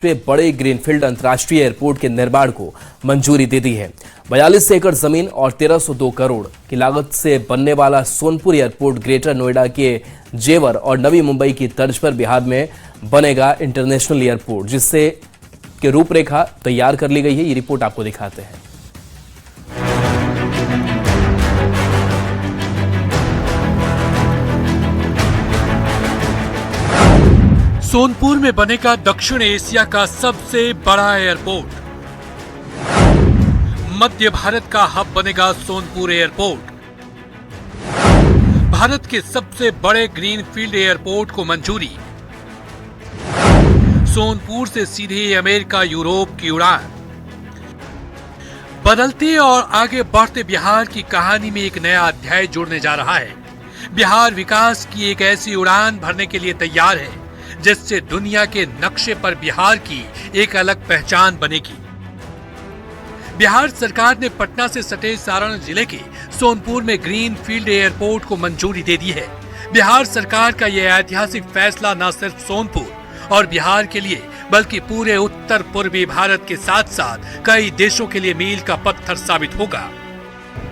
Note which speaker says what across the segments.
Speaker 1: बड़े ग्रीनफील्ड अंतर्राष्ट्रीय एयरपोर्ट के निर्माण को मंजूरी दे दी है। 42 एकड़ जमीन और 1302 करोड़ की लागत से बनने वाला सोनपुर एयरपोर्ट ग्रेटर नोएडा के जेवर और नवी मुंबई की तर्ज पर बिहार में बनेगा इंटरनेशनल एयरपोर्ट, जिससे की रूपरेखा तैयार कर ली गई है। ये रिपोर्ट आपको दिखाते हैं।
Speaker 2: सोनपुर में बनेगा दक्षिण एशिया का सबसे बड़ा एयरपोर्ट। मध्य भारत का हब बनेगा सोनपुर एयरपोर्ट। भारत के सबसे बड़े ग्रीनफील्ड एयरपोर्ट को मंजूरी। सोनपुर से सीधे अमेरिका यूरोप की उड़ान। बदलते और आगे बढ़ते बिहार की कहानी में एक नया अध्याय जुड़ने जा रहा है। बिहार विकास की एक ऐसी उड़ान भरने के लिए तैयार है जिससे दुनिया के नक्शे पर बिहार की एक अलग पहचान बनेगी। बिहार सरकार ने पटना से सटे सारण जिले के सोनपुर में ग्रीनफील्ड एयरपोर्ट को मंजूरी दे दी है। बिहार सरकार का यह ऐतिहासिक फैसला न सिर्फ सोनपुर और बिहार के लिए बल्कि पूरे उत्तर पूर्वी भारत के साथ साथ कई देशों के लिए मील का पत्थर साबित होगा।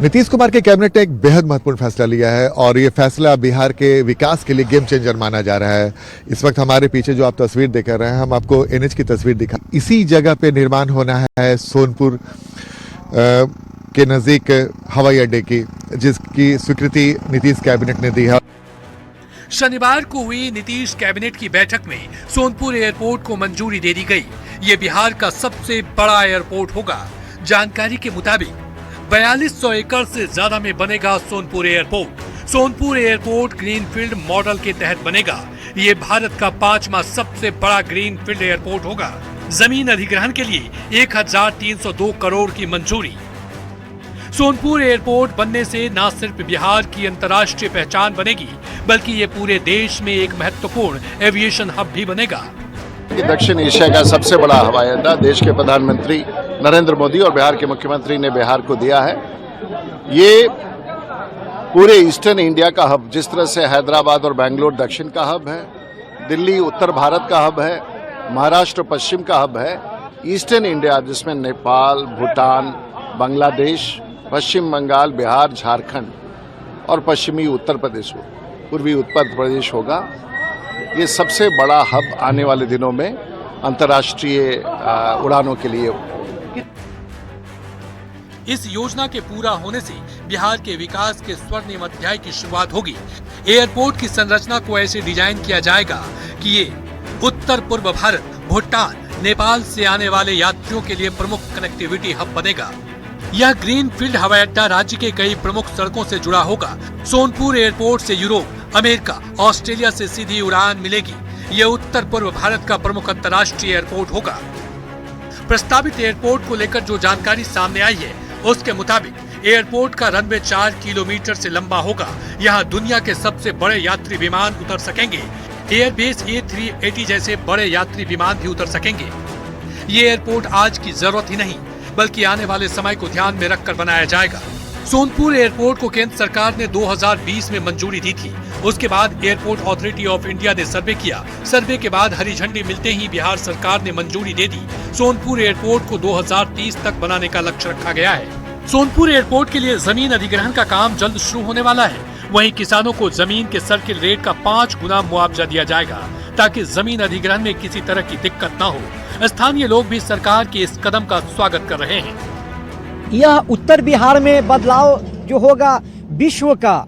Speaker 3: नीतीश कुमार के कैबिनेट ने एक बेहद महत्वपूर्ण फैसला लिया है और ये फैसला बिहार के विकास के लिए गेम चेंजर माना जा रहा है। इस वक्त हमारे पीछे जो आप तस्वीर देख रहे हैं, हम आपको एनएच की तस्वीर दिखा। इसी जगह पे निर्माण होना है सोनपुर के नजदीक हवाई अड्डे की, जिसकी स्वीकृति नीतीश कैबिनेट ने दी है।
Speaker 2: शनिवार को हुई नीतीश कैबिनेट की बैठक में सोनपुर एयरपोर्ट को मंजूरी दे दी गई। ये बिहार का सबसे बड़ा एयरपोर्ट होगा। जानकारी के मुताबिक 4200 एकड़ से ज्यादा में बनेगा Sonpur airport. Sonpur airport greenfield model के तहत बनेगा। ये भारत का 5वां सबसे बड़ा ग्रीनफील्ड एयरपोर्ट होगा। जमीन अधिग्रहण के लिए 1302 करोड़ की मंजूरी। सोनपुर एयरपोर्ट बनने से न सिर्फ बिहार की अंतर्राष्ट्रीय पहचान बनेगी, बल्कि ये पूरे देश में एक महत्वपूर्ण एविएशन हब भी बनेगा।
Speaker 4: दक्षिण एशिया का सबसे बड़ा हवाई अड्डा देश के प्रधानमंत्री नरेंद्र मोदी और बिहार के मुख्यमंत्री ने बिहार को दिया है। ये पूरे ईस्टर्न इंडिया का हब, जिस तरह से हैदराबाद और बेंगलोर दक्षिण का हब है, दिल्ली उत्तर भारत का हब है, महाराष्ट्र पश्चिम का हब है, ईस्टर्न इंडिया जिसमें नेपाल, भूटान, बांग्लादेश, पश्चिम बंगाल, बिहार, झारखंड और पश्चिमी उत्तर प्रदेश, पूर्वी उत्तर प्रदेश होगा। ये सबसे बड़ा हब आने वाले दिनों में अंतर्राष्ट्रीय उड़ानों के लिए।
Speaker 2: इस योजना के पूरा होने से बिहार के विकास के स्वर्णिम अध्याय की शुरुआत होगी। एयरपोर्ट की संरचना को ऐसे डिजाइन किया जाएगा कि ये उत्तर पूर्व भारत, भूटान, नेपाल से आने वाले यात्रियों के लिए प्रमुख कनेक्टिविटी हब बनेगा। यह ग्रीनफील्ड हवाई अड्डा राज्य के कई प्रमुख सड़कों से जुड़ा होगा। सोनपुर एयरपोर्ट से यूरोप, अमेरिका, ऑस्ट्रेलिया से सीधी उड़ान मिलेगी। यह उत्तर पूर्व भारत का प्रमुख अंतर्राष्ट्रीय एयरपोर्ट होगा। प्रस्तावित एयरपोर्ट को लेकर जो जानकारी सामने आई है, उसके मुताबिक एयरपोर्ट का रनवे 4 किलोमीटर से लंबा होगा। यहाँ दुनिया के सबसे बड़े यात्री विमान उतर सकेंगे। एयरबेस A380 जैसे बड़े यात्री विमान भी उतर सकेंगे। ये एयरपोर्ट आज की जरूरत ही नहीं, बल्कि आने वाले समय को ध्यान में रखकर बनाया जाएगा। सोनपुर एयरपोर्ट को केंद्र सरकार ने 2020 में मंजूरी दी थी। उसके बाद एयरपोर्ट अथॉरिटी ऑफ इंडिया ने सर्वे किया। सर्वे के बाद हरी झंडी मिलते ही बिहार सरकार ने मंजूरी दे दी। सोनपुर एयरपोर्ट को 2030 तक बनाने का लक्ष्य रखा गया है। सोनपुर एयरपोर्ट के लिए जमीन अधिग्रहण का काम जल्द शुरू होने वाला है। वहीं किसानों को जमीन के सर्किल रेट का 5 गुना मुआवजा दिया जाएगा, ताकि जमीन अधिग्रहण में किसी तरह की दिक्कत न हो। स्थानीय लोग भी सरकार के इस कदम का स्वागत कर रहे हैं।
Speaker 5: यह उत्तर बिहार में बदलाव जो होगा, विश्व का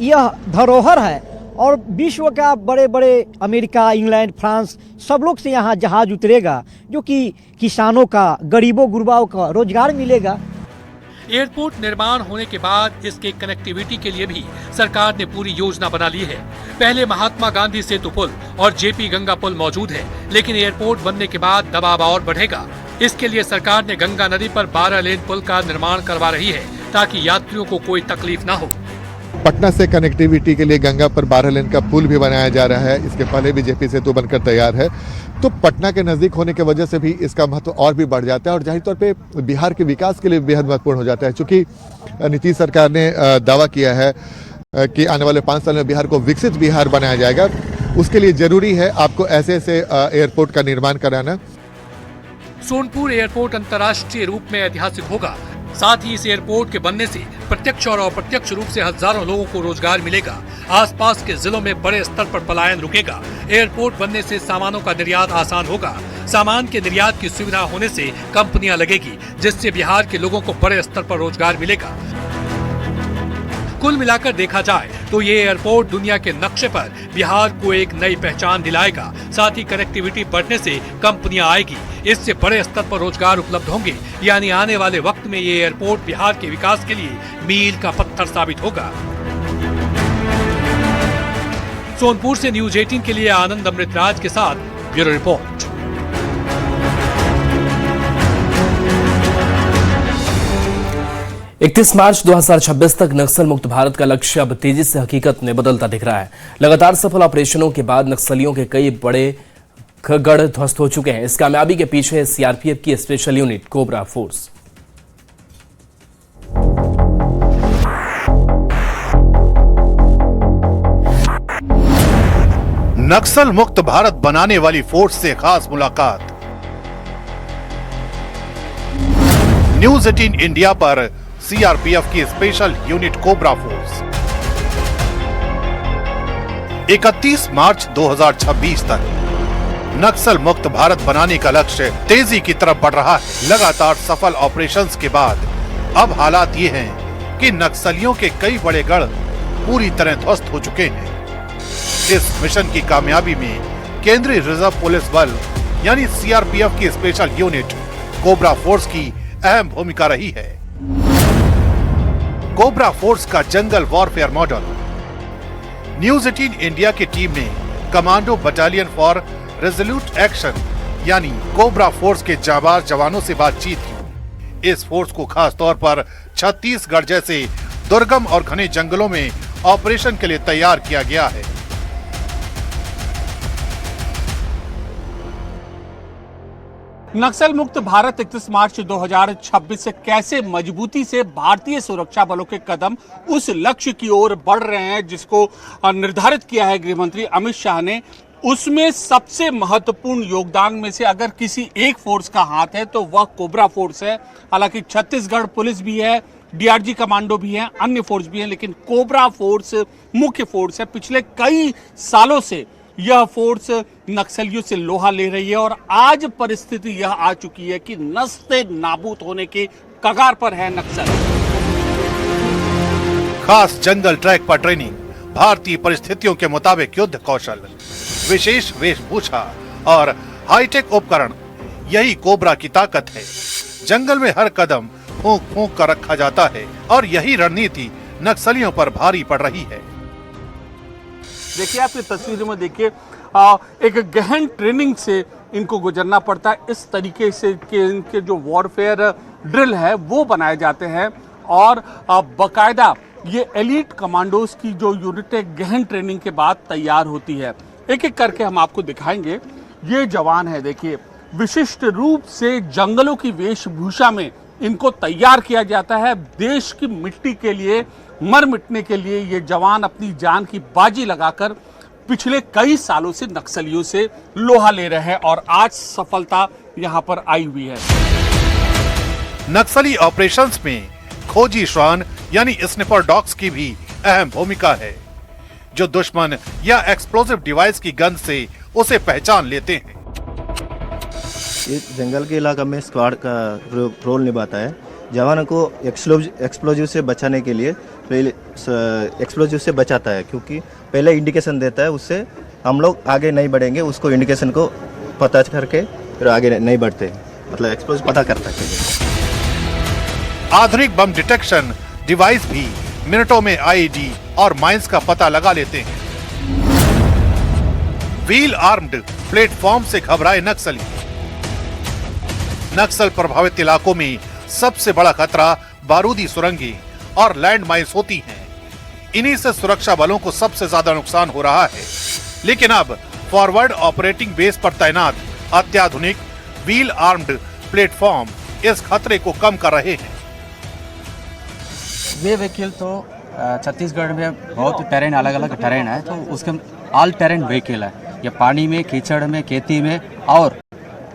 Speaker 5: यह धरोहर है और विश्व का बड़े बड़े अमेरिका, इंग्लैंड, फ्रांस सब लोग से यहाँ जहाज उतरेगा, जो कि किसानों का, गरीबों गुरबाओं का रोजगार मिलेगा।
Speaker 2: एयरपोर्ट निर्माण होने के बाद इसके कनेक्टिविटी के लिए भी सरकार ने पूरी योजना बना ली है। पहले महात्मा गांधी सेतु पुल और जेपी गंगा पुल मौजूद है, लेकिन एयरपोर्ट बनने के बाद दबाव और बढ़ेगा। इसके लिए सरकार ने गंगा नदी पर 12 लेन पुल का निर्माण करवा रही है, ताकि यात्रियों को कोई तकलीफ न हो।
Speaker 3: पटना से कनेक्टिविटी के लिए गंगा पर 12 लेन का पुल भी बनाया जा रहा है। इसके पहले भी जेपी सेतु बनकर तैयार है, तो पटना के नजदीक होने की वजह से भी इसका महत्व और भी बढ़ जाता है और जाहिर तौर पे बिहार के विकास के लिए बेहद महत्वपूर्ण हो जाता है। चूंकि नीतीश सरकार ने दावा किया है कि आने वाले 5 साल में बिहार को विकसित बिहार बनाया जाएगा, उसके लिए जरूरी है आपको ऐसे ऐसे एयरपोर्ट का निर्माण कराना।
Speaker 2: सोनपुर एयरपोर्ट अंतर्राष्ट्रीय रूप में ऐतिहासिक होगा। साथ ही इस एयरपोर्ट के बनने से प्रत्यक्ष और अप्रत्यक्ष रूप से हजारों लोगों को रोजगार मिलेगा। आसपास के जिलों में बड़े स्तर पर पलायन रुकेगा। एयरपोर्ट बनने से सामानों का निर्यात आसान होगा। सामान के निर्यात की सुविधा होने से कंपनियां लगेगी, जिससे बिहार के लोगों को बड़े स्तर पर रोजगार मिलेगा। कुल मिलाकर देखा जाए तो ये एयरपोर्ट दुनिया के नक्शे पर बिहार को एक नई पहचान दिलाएगा। साथ ही कनेक्टिविटी बढ़ने से कंपनियां आएगी, इससे बड़े स्तर पर रोजगार उपलब्ध होंगे। यानी आने वाले वक्त में ये एयरपोर्ट बिहार के विकास के लिए मील का पत्थर साबित होगा। सोनपुर से न्यूज 18 के लिए आनंद अमृतराज के साथ ब्यूरो रिपोर्ट।
Speaker 1: 31 मार्च 2026 तक नक्सल मुक्त भारत का लक्ष्य अब तेजी से हकीकत में बदलता दिख रहा है। लगातार सफल ऑपरेशनों के बाद नक्सलियों के कई बड़े गढ़ ध्वस्त हो चुके हैं। इस कामयाबी के पीछे है सीआरपीएफ की स्पेशल यूनिट कोबरा फोर्स।
Speaker 6: नक्सल मुक्त भारत बनाने वाली फोर्स से खास मुलाकात। न्यूज 18 इंडिया पर सीआरपीएफ की स्पेशल यूनिट कोबरा फोर्स 31 मार्च 2026 तक नक्सल मुक्त भारत बनाने का लक्ष्य तेजी की तरफ बढ़ रहा है। लगातार सफल ऑपरेशंस के बाद अब हालात ये हैं कि नक्सलियों के कई बड़े गढ़ पूरी तरह ध्वस्त हो चुके हैं। इस मिशन की कामयाबी में केंद्रीय रिजर्व पुलिस बल यानी सीआरपीएफ की स्पेशल यूनिट कोबरा फोर्स की अहम भूमिका रही है। कोबरा फोर्स का जंगल वॉरफेयर मॉडल। न्यूज 18 इंडिया की टीम ने commando battalion for resolute action यानी कोबरा फोर्स के जाबाज जवानों से बातचीत की। इस फोर्स को खास तौर पर छत्तीसगढ़ जैसे दुर्गम और घने जंगलों में ऑपरेशन के लिए तैयार किया गया है।
Speaker 7: नक्सल मुक्त भारत 31 मार्च 2026 से कैसे मजबूती से भारतीय सुरक्षा बलों के कदम उस लक्ष्य की ओर बढ़ रहे हैं जिसको निर्धारित किया है गृह मंत्री अमित शाह ने। उसमें सबसे महत्वपूर्ण योगदान में से अगर किसी एक फोर्स का हाथ है तो वह कोबरा फोर्स है। हालांकि छत्तीसगढ़ पुलिस भी है, डीआरजी कमांडो भी है, अन्य फोर्स भी है, लेकिन कोबरा फोर्स मुख्य फोर्स है। पिछले कई सालों से यह फोर्स नक्सलियों से लोहा ले रही है और आज परिस्थिति यह आ चुकी है कि नस्ते नाबूद होने के कगार पर है नक्सल।
Speaker 6: खास जंगल ट्रैक पर ट्रेनिंग, भारतीय परिस्थितियों के मुताबिक युद्ध कौशल, विशेष वेशभूषा और हाईटेक उपकरण, यही कोबरा की ताकत है। जंगल में हर कदम फूंक फूंक कर रखा जाता है और यही रणनीति नक्सलियों पर भारी पड़ रही है।
Speaker 7: देखिए आपकी तस्वीर में देखिए एक गहन ट्रेनिंग से इनको गुजरना पड़ता है। इस तरीके से कि इनके जो वॉरफेयर ड्रिल है वो बनाए जाते हैं और बकायदा ये एलीट कमांडोज की जो यूनिट है गहन ट्रेनिंग के बाद तैयार होती है। एक एक करके हम आपको दिखाएंगे। ये जवान है, देखिए विशिष्ट रूप से जंगलों की वेशभूषा में इनको तैयार किया जाता है। देश की मिट्टी के लिए, मर मिटने के लिए ये जवान अपनी जान की बाजी लगाकर पिछले कई सालों से नक्सलियों से लोहा ले रहे हैं और आज सफलता यहां पर आई हुई है।
Speaker 6: नक्सली ऑपरेशंस में खोजी श्वान यानी स्निपर डॉग्स की भी अहम भूमिका है, जो दुश्मन या एक्सप्लोसिव डिवाइस की गंध से उसे पहचान लेते हैं।
Speaker 8: ये जंगल के इलाका में स्क्वाड का रोल निभाता है। जवानों को एक्सप्लोजिव से बचाने के लिए पहले एक्सप्लोजिव से बचाता है, क्योंकि पहले इंडिकेशन देता है, उससे हम लोग आगे नहीं बढ़ेंगे, उसको इंडिकेशन को पता करके फिर आगे नहीं बढ़ते, मतलब एक्सप्लोजिव पता करता है।
Speaker 6: आधुनिक बम डिटेक्शन डिवाइस भी मिनटों में आईईडी और माइंस का पता लगा लेते हैं। व्हील आर्म्ड प्लेटफॉर्म से घबराए नक्सली। नक्सल प्रभावित इलाकों में सबसे बड़ा खतरा बारूदी सुरंगें और लैंड माइंस होती हैं। इन्हीं से सुरक्षा बलों को सबसे ज्यादा नुकसान हो रहा है। लेकिन अब फॉरवर्ड ऑपरेटिंग बेस पर तैनात अत्याधुनिक व्हील आर्म्ड प्लेटफॉर्म इस खतरे को कम कर रहे हैं।
Speaker 9: ये व्हीकल तो छत्तीसगढ़ में बहुत टेरेन, अलग अलग टेरेन है, तो उसके ऑल टेरेन व्हीकल है। ये पानी में, कीचड़ में, खेती में और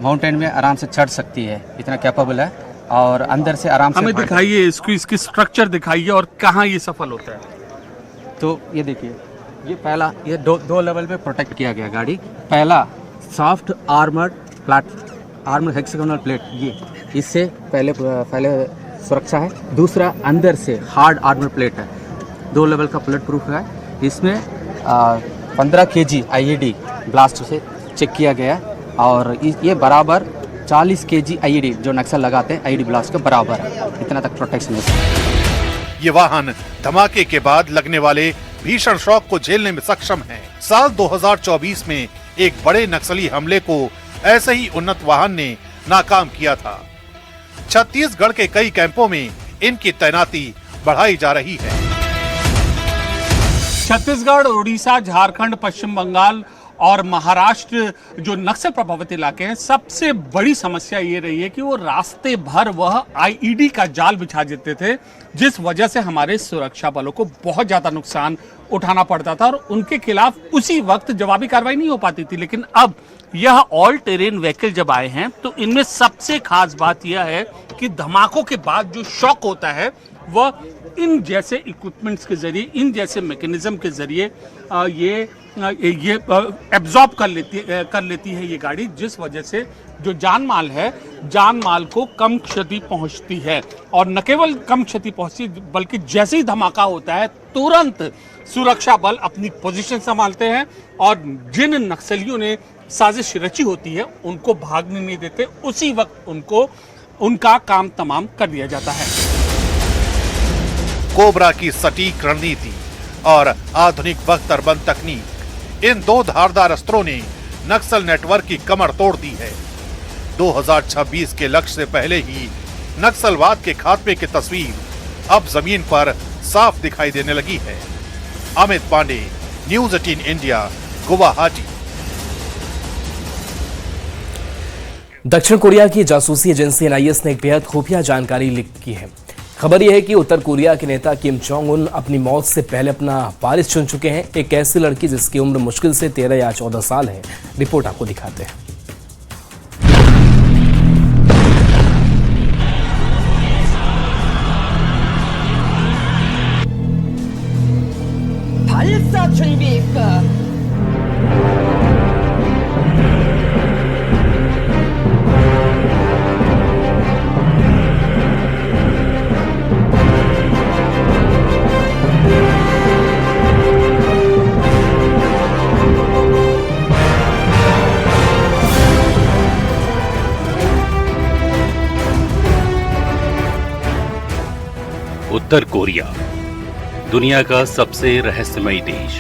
Speaker 9: माउंटेन में आराम से चढ़ सकती है, इतना कैपेबल है। और अंदर से आराम से
Speaker 7: हमें दिखाइए इसकी स्ट्रक्चर दिखाइए और कहाँ ये सफल होता है।
Speaker 9: तो ये देखिए, ये पहला, ये दो लेवल में प्रोटेक्ट किया गया गाड़ी। पहला सॉफ्ट आर्मर्ड हेक्सागोनल प्लेट, ये इससे पहले सुरक्षा है। दूसरा अंदर से हार्ड आर्मर प्लेट है, 2 लेवल का बुलेट प्रूफ है। इसमें 15 kg IED ब्लास्ट से चेक किया गया और ये बराबर 40 kg IED जो नक्सल लगाते हैं IED ब्लास्ट के बराबर है, इतना तक प्रोटेक्शन है।
Speaker 6: ये वाहन धमाके के बाद लगने वाले भीषण शॉक को झेलने में सक्षम है। साल 2024 में एक बड़े नक्सली हमले को ऐसे ही उन्नत वाहन ने नाकाम किया था। छत्तीसगढ़ के कई कैंपों में इनकी तैनाती बढ़ाई जा रही है।
Speaker 7: छत्तीसगढ़, उड़ीसा, झारखंड, पश्चिम बंगाल और महाराष्ट्र जो नक्सल प्रभावित इलाके हैं, सबसे बड़ी समस्या ये रही है कि वो रास्ते भर वह IED का जाल बिछा देते थे, जिस वजह से हमारे सुरक्षा बलों को बहुत ज्यादा नुकसान उठाना पड़ता था और उनके खिलाफ उसी वक्त जवाबी कार्रवाई नहीं हो पाती थी। लेकिन अब यह ऑल टेरेन व्हीकल जब आए हैं तो इनमें सबसे खास बात यह है कि धमाकों के बाद जो शॉक होता है वह इन जैसे इक्विपमेंट्स के जरिए, इन जैसे मैकेनिज्म के जरिए ये एब्जॉर्ब कर लेती है ये गाड़ी, जिस वजह से जो जान माल को कम क्षति पहुंचती है। और न केवल कम क्षति पहुंचती बल्कि जैसे ही धमाका होता है तुरंत सुरक्षा बल अपनी पोजीशन संभालते हैं और जिन नक्सलियों ने साजिश रची होती है उनको भागने नहीं देते, उसी वक्त उनका काम तमाम कर दिया जाता है।
Speaker 6: कोबरा की सटीक रणनीति और आधुनिक बख्तरबंद तकनीक, इन 2 धारदार अस्त्रों ने नक्सल नेटवर्क की कमर तोड़ दी है। 2026 के लक्ष्य से पहले ही नक्सलवाद के खात्मे की तस्वीर अब जमीन पर साफ दिखाई देने लगी है। Amit Pande, news 18 India, Guwahati.
Speaker 1: दक्षिण कोरिया की जासूसी एजेंसी NIS ने एक बेहद खुफिया जानकारी लीक की है। खबर यह है कि उत्तर कोरिया के नेता किम जोंग उन अपनी मौत से पहले अपना वारिस चुन चुके हैं, एक ऐसी लड़की जिसकी उम्र मुश्किल से 13 या 14 साल है। रिपोर्ट आपको दिखाते हैं।
Speaker 10: उत्तर कोरिया दुनिया का सबसे रहस्यमयी देश,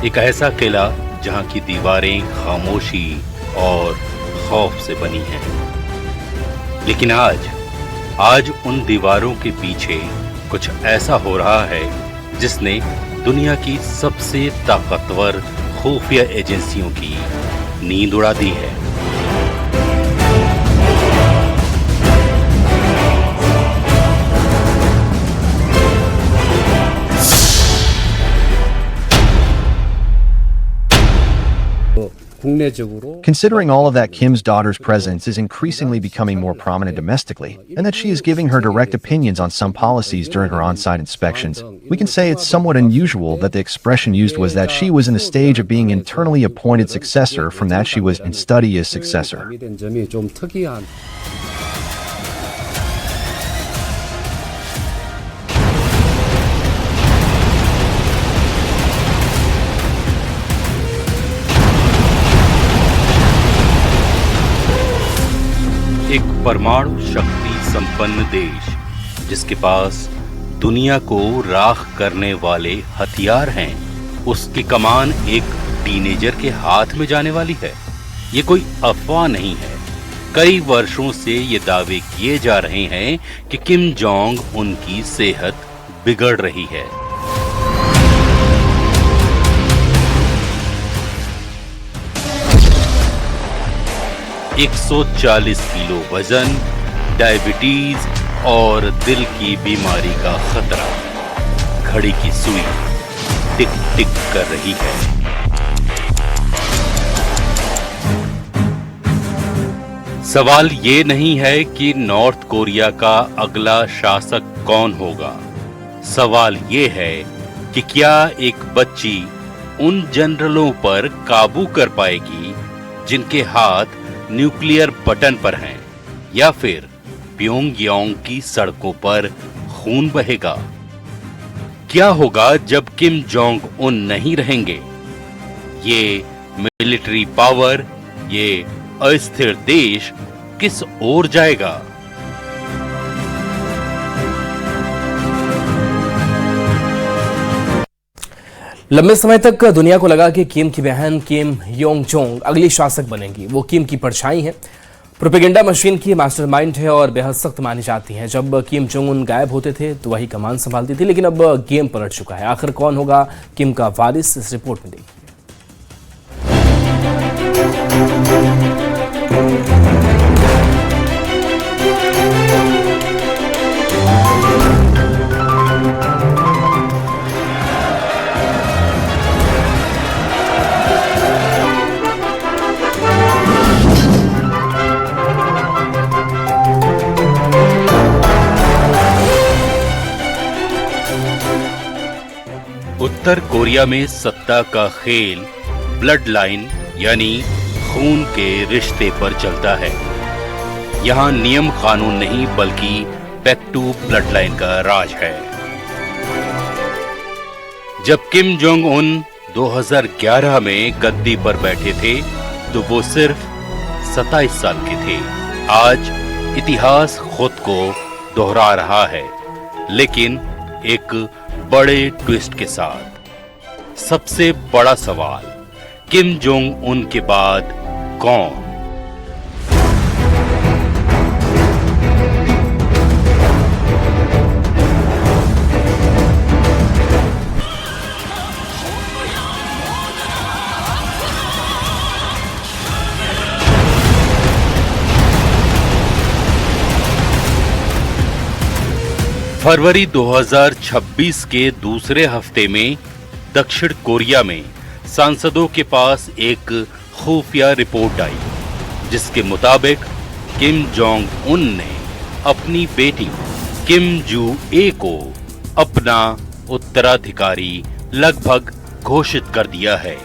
Speaker 10: एक ऐसा किला जहां की दीवारें खामोशी और खौफ से बनी हैं। लेकिन आज उन दीवारों के पीछे कुछ ऐसा हो रहा है जिसने दुनिया की सबसे ताकतवर खुफिया एजेंसियों की नींद उड़ा दी है।
Speaker 11: Considering all of that, Kim's daughter's presence is increasingly becoming more prominent domestically, and that she is giving her direct opinions on some policies during her on-site inspections, we can say it's somewhat unusual that the expression used was that she was in the stage of being internally appointed successor from that she was in study as successor.
Speaker 10: एक परमाणु शक्ति संपन्न देश जिसके पास दुनिया को राख करने वाले हथियार हैं, उसकी कमान एक टीनेजर के हाथ में जाने वाली है। ये कोई अफवाह नहीं है। कई वर्षों से ये दावे किए जा रहे हैं कि किम जोंग उनकी सेहत बिगड़ रही है। एक 140 किलो वजन, डायबिटीज और दिल की बीमारी का खतरा। घड़ी की सुई टिक टिक कर रही है। सवाल ये नहीं है कि नॉर्थ कोरिया का अगला शासक कौन होगा। सवाल ये है कि क्या एक बच्ची उन जनरलों पर काबू कर पाएगी जिनके हाथ न्यूक्लियर बटन पर हैं, या फिर प्योंगयांग की सड़कों पर खून बहेगा। क्या होगा जब किम जोंग उन नहीं रहेंगे? ये मिलिट्री पावर, ये अस्थिर देश किस ओर जाएगा?
Speaker 1: लंबे समय तक दुनिया को लगा कि किम की बहन किम योंग जोंग अगली शासक बनेंगी। वो किम की परछाई है, प्रोपेगेंडा मशीन की मास्टरमाइंड है और बेहद सख्त मानी जाती हैं। जब किम जोंग उन गायब होते थे तो वही कमान संभालती थी, लेकिन अब गेम पलट चुका है। आखिर कौन होगा किम का वारिस, इस रिपोर्ट में देखिए।
Speaker 10: उत्तर कोरिया में सत्ता का खेल ब्लड लाइन यानी खून के रिश्ते पर चलता है। यहाँ नियम कानून नहीं बल्कि बैक टू ब्लड लाइन का राज है। जब किम जोंग उन 2011 में गद्दी पर बैठे थे तो वो सिर्फ 27 साल के थे। आज इतिहास खुद को दोहरा रहा है, लेकिन एक बड़े ट्विस्ट के साथ। सबसे बड़ा सवाल, किम जोंग उन के बाद कौन? फरवरी 2026 के दूसरे हफ्ते में दक्षिण कोरिया में सांसदों के पास एक खुफिया रिपोर्ट आई, जिसके मुताबिक किम जोंग उन ने अपनी बेटी किम जू ए को अपना उत्तराधिकारी लगभग घोषित कर दिया है।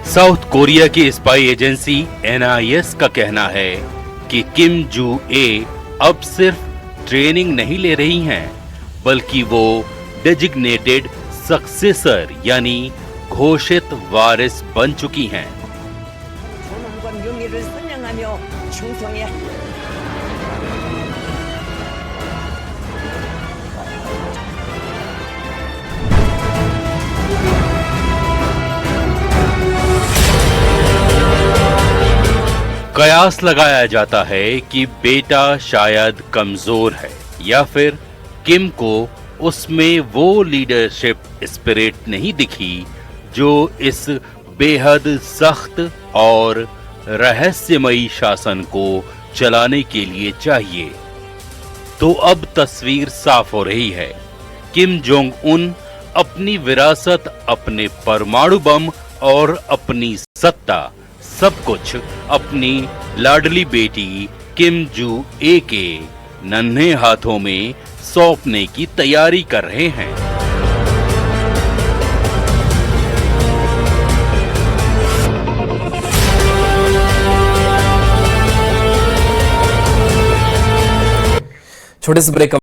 Speaker 10: साउथ कोरिया की स्पाई एजेंसी NIS का कहना है कि किम जू ए अब सिर्फ ट्रेनिंग नहीं ले रही हैं, बल्कि वो डेजिग्नेटेड सक्सेसर यानी घोषित वारिस बन चुकी हैं। कयास लगाया जाता है कि बेटा शायद कमजोर है, या फिर किम को उसमें वो लीडरशिप स्पिरिट नहीं दिखी जो इस बेहद सख्त और रहस्यमयी शासन को चलाने के लिए चाहिए। तो अब तस्वीर साफ हो रही है। किम जोंग उन अपनी विरासत, अपने परमाणु बम और अपनी सत्ता, सब कुछ अपनी लाडली बेटी किम जू ए के नन्हे हाथों में सौंपने की तैयारी कर रहे हैं।
Speaker 1: छोटे से ब्रेक